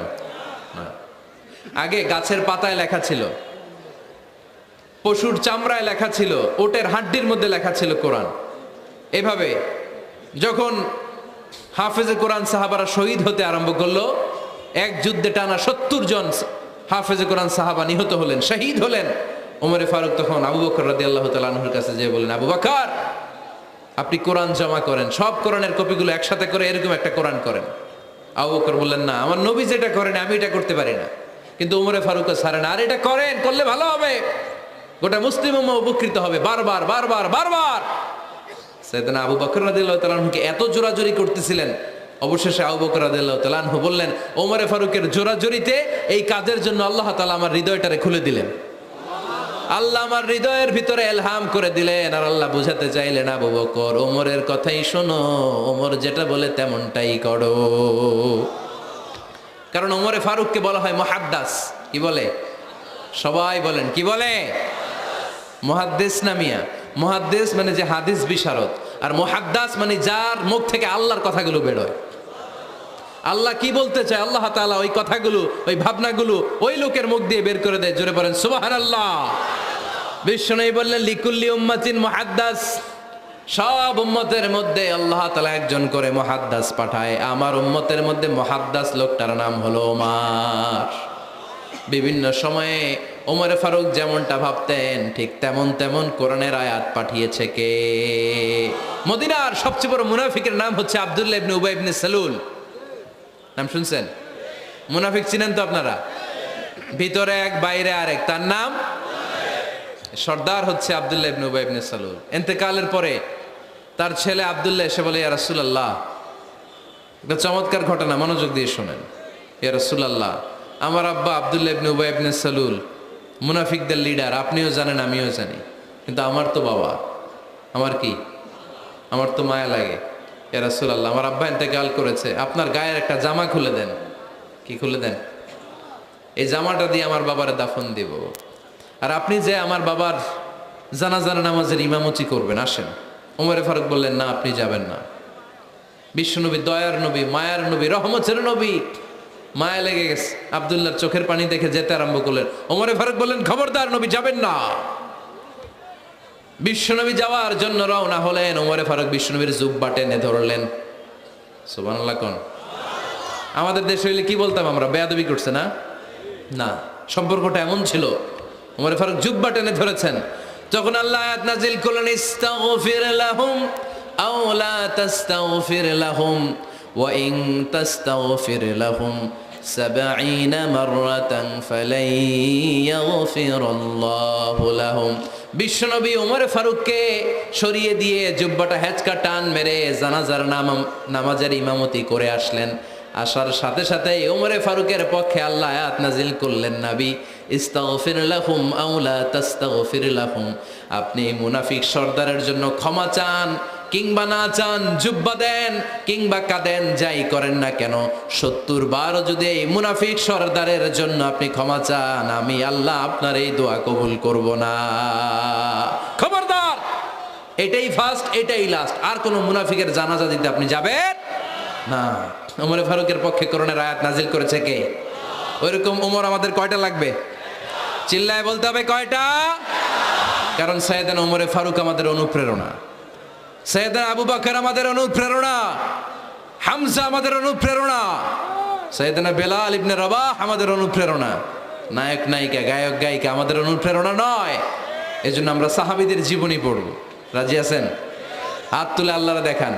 আগে গাছের পাতায় লেখা ছিল, পশুর চামড়ায় লেখা ছিল, ওটের হাড্ডির মধ্যে লেখা ছিল কোরআন। এভাবে যখন হাফেজে কোরআন সাহাবারা শহীদ হতে আরম্ভ করলো, এক যুদ্ধে টানা 70 জন হাফেজে কোরআন সাহাবা নিহত হলেন, শহীদ হলেন। ওমরে ফারুক তখন আবু বকর রাদিয়াল্লাহু তাআলা আনহুর কাছে যেয়ে বলেন, আবু বকর, আপনি কোরআন জমা করেন, সব কোরআনের কপিগুলো একসাথে করে এরকম একটা কোরআন করেন। আবু বকর বললেন, না, আমার নবী যেটা করেন আমি এটা করতে পারি না। কিন্তু ওমরে ফারুক ছাড়ে না, আর এটা করেন, করলে ভালো হবে, গোটা মুসলিম উম্মাহ উপকৃত হবে। বারবার বারবার বারবার সাইয়েদনা আবু বকর রাদিয়াল্লাহু তাআলা আনহুকে এত জোরাজোরি করতেছিলেন, অবশেষে আবু বকর রাদিয়াল্লাহু তাআলা আনহু বললেন, ওমরে ফারুকের জোরাজোরিতে এই কাজের জন্য আল্লাহ তাআলা আমার হৃদয়টারে খুলে দিলেন। আল্লাহ আমার হৃদয়ের ভিতরে এলহাম করে দিলেন। আর আল্লাহ বুঝাতে চাইলেন, আবু বকর, ওমরের কথাই শোনো, ওমর যেটা বলে তেমনটাই করো। কারণ ওমরে ফারুককে বলা হয় মুহাদ্দিস। কি বলে? সবাই বলেন, কি বলে? মুহাদ্দিস না মিয়া? মুহাদ্দিস মানে যে হাদিস বিশারদ, আর মুহাদ্দাস মানে যার মুখ থেকে আল্লাহর কথাগুলো বেরোয়। আল্লাহ কি বলতে চায়, আল্লাহ তাআলা ওই কথাগুলো, ওই ভাবনাগুলো ওই লোকের মুখ দিয়ে বের করে দেয়। জোরে পড়েন সুবহানাল্লাহ। বিশ্বনবী বললেন, লিকুল্লি উম্মাতিন মুহাদ্দাস, সব উম্মতের মধ্যে আল্লাহ তাআলা একজন করে মুহাদ্দাস পাঠায়। আমার উম্মতের মধ্যে মুহাদ্দাস লোকটার নাম হলো ওমর। বিভিন্ন সময়ে ওমরে ফারুক যেমনটা ভাবতেন, ঠিক তেমন কোরআনের আয়াত পাঠিয়েছে কে? মদিনার সবচেয়ে বড় মুনাফিকের নাম হচ্ছে আব্দুল্লাহ ইবনে উবাই ইবনে সালুল। নাম শুনছেন? মুনাফিক চিনেন তো আপনারা? ভিতরে এক, বাইরে আরেক, তার নাম সর্দার হচ্ছে আব্দুল্লাহ ইবনে উবাই ইবনে সালুল। ইন্তেকালের পরে তার ছেলে আব্দুল্লাহ এসে বলে, ইয়া রাসূলুল্লাহ, একটা চমৎকার ঘটনা, মনোযোগ দিয়ে শোনেন। ইয়া রাসূলুল্লাহ, আমার আব্বা আব্দুল্লাহ ইবনে উবাই ইবনে সালুল মুনাফিকদের লিডার, আপনিও জানেন আমিও জানি, কিন্তু আমার তো বাবা, আমার কি, আমার তো মায়া লাগে। ইয়া রাসূলুল্লাহ, আমার আব্বা ইন্তেকাল করেছে, আপনার গায়ের একটা জামা খুলে দেন। কি খুলে দেন? এই জামাটা দিয়ে আমার বাবার দাফন দিব, আর আপনি যে আমার বাবার জানাজার নামাজের ইমামতি করবেন, আসেন। ওমরে ফারুক বললেন, না, আপনি যাবেন না। বিশ্বনবী দয়ার নবী, মায়ার নবী, রহমতের নবী, মায়া লেগে গেছে, আব্দুল্লাহর চোখের পানি দেখে যেতে আরম্ভ করলেন। ওমরে ফারুক বললেন, খবরদার, নবী যাবেন না। বিশ্বনবী যাওয়ার জন্য রওনা হলেন। ওমরে ফারুক বিশ্বনবীর জুব্বা টেনে ধরলেন। সুবহানাল্লাহ কোন? আমাদের দেশে হইলে কি বলতাম আমরা? বেয়াদবি করছে না? না, সম্পর্কটা এমন ছিল। ওমরে ফারুক জুব্বা টেনে ধরেছেন। যখন আল্লাহ আয়াত নাজিল করলেন, ইস্তাগফির লাহুম আও লা তাস্তাগফির লাহুম ওয়া ইন তাস্তাগফির লাহুম 70 মাররাতান ফালাই ইয়াগফিরাল্লাহু লাহুম। বিশ্বনবী ওমরে ফারুককে সরিয়ে দিয়ে জুব্বাটা হেঁচকা টান মেরে জানাজার নামাজের ইমামতি করে আসলেন। আসার সাথে সাথে ওমরে ফারুকের পক্ষে আল্লাহ আয়াত নাজিল করলেন, নবী, ইস্তাগফির লাহুম আও লা তাস্তাগফির লাহুম, আপনি মুনাফিক সর্দারের জন্য ক্ষমা চান কিংবা নাচান, জুব্বা দেন কিংবা কাঁদেন, যাই করেন না কেন 70 বারও যদি এই মুনাফিক সরদারের জন্য আপনি ক্ষমা চান, আমি আল্লাহ আপনার এই দোয়া কবুল করব না। খবরদার, এটাই ফার্স্ট, এটাই লাস্ট। আর কোন মুনাফিকের জানাজা দিতে আপনি যাবেন না। ওমর ফারুকের পক্ষে করোনার আয়াত নাজিল করেছে কে? ওইরকম ওমর আমাদের কয়টা লাগবে? চিল্লায় বলতে হবে কয়টা? কারণ সাইয়েদনা ওমরে ফারুক আমাদের অনুপ্রেরণা, সাইয়েদনা আবু বকর আমাদের অনুপ্রেরণা, হামজা আমাদের অনুপ্রেরণা, সাইয়েদনা বেলাল ইবনে রবাহ আমাদের অনুপ্রেরণা। নায়ক নায়িকা, গায়ক গায়িকা আমাদের অনুপ্রেরণা নয়। এজন্য আমরা সাহাবীদের জীবনী পড়ব। রাজি আছেন? হাত তুলে আল্লাহরে দেখান,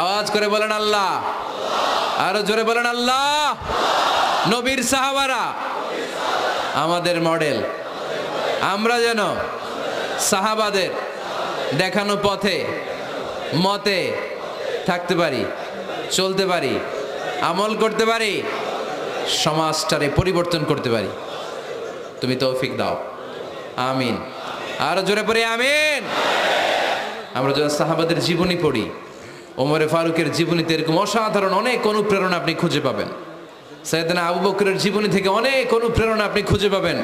আওয়াজ করে বলেন আল্লাহ, আরো জোরে বলেন আল্লাহ। নবীর সাহাবারা আমাদের মডেল, আমরা যেন সাহাবাদের দেখানো পথে মতে থাকতে পারি, চলতে পারি, আমল করতে পারি, সমাজটারে পরিবর্তন করতে পারি। তুমি তৌফিক দাও, আমিন। আরো জোরে পড়ি আমিন। আমরা যখন সাহাবাদের জীবনী পড়ি, ওমরে ফারুকের জীবনীতে এরকম অসাধারণ অনেক অনুপ্রেরণা আপনি খুঁজে পাবেন। সাইয়েদনা আবু বকরের জীবনী থেকে অনেক অনুপ্রেরণা আপনি খুঁজে পাবেন।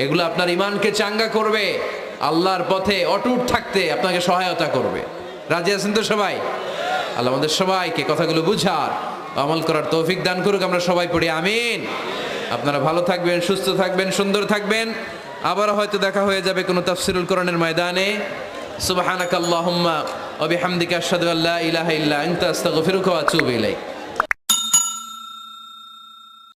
এগুলো আপনার ইমানকে চাঙ্গা করবে, আল্লাহর পথে অটুট থাকতে আপনাকে সহায়তা করবে। রাজি আছেন তো সবাই? আল্লাহ আমাদের সবাইকে কথাগুলো বুঝার, আমল করার তৌফিক দান করুক। আমরা সবাই পড়ি আমিন। আপনারা ভালো থাকবেন, সুস্থ থাকবেন, সুন্দর থাকবেন। আবার হয়তো দেখা হয়ে যাবে কোনো তাফসিরুল কোরআনের ময়দানে। সুবহানাকাল্লাহুম্মা ওয়া বিহামদিকা আশহাদু আল্লা ইলাহা ইল্লা আনতা আস্তাগফিরুকা ওয়া আতুবু ইলাইক।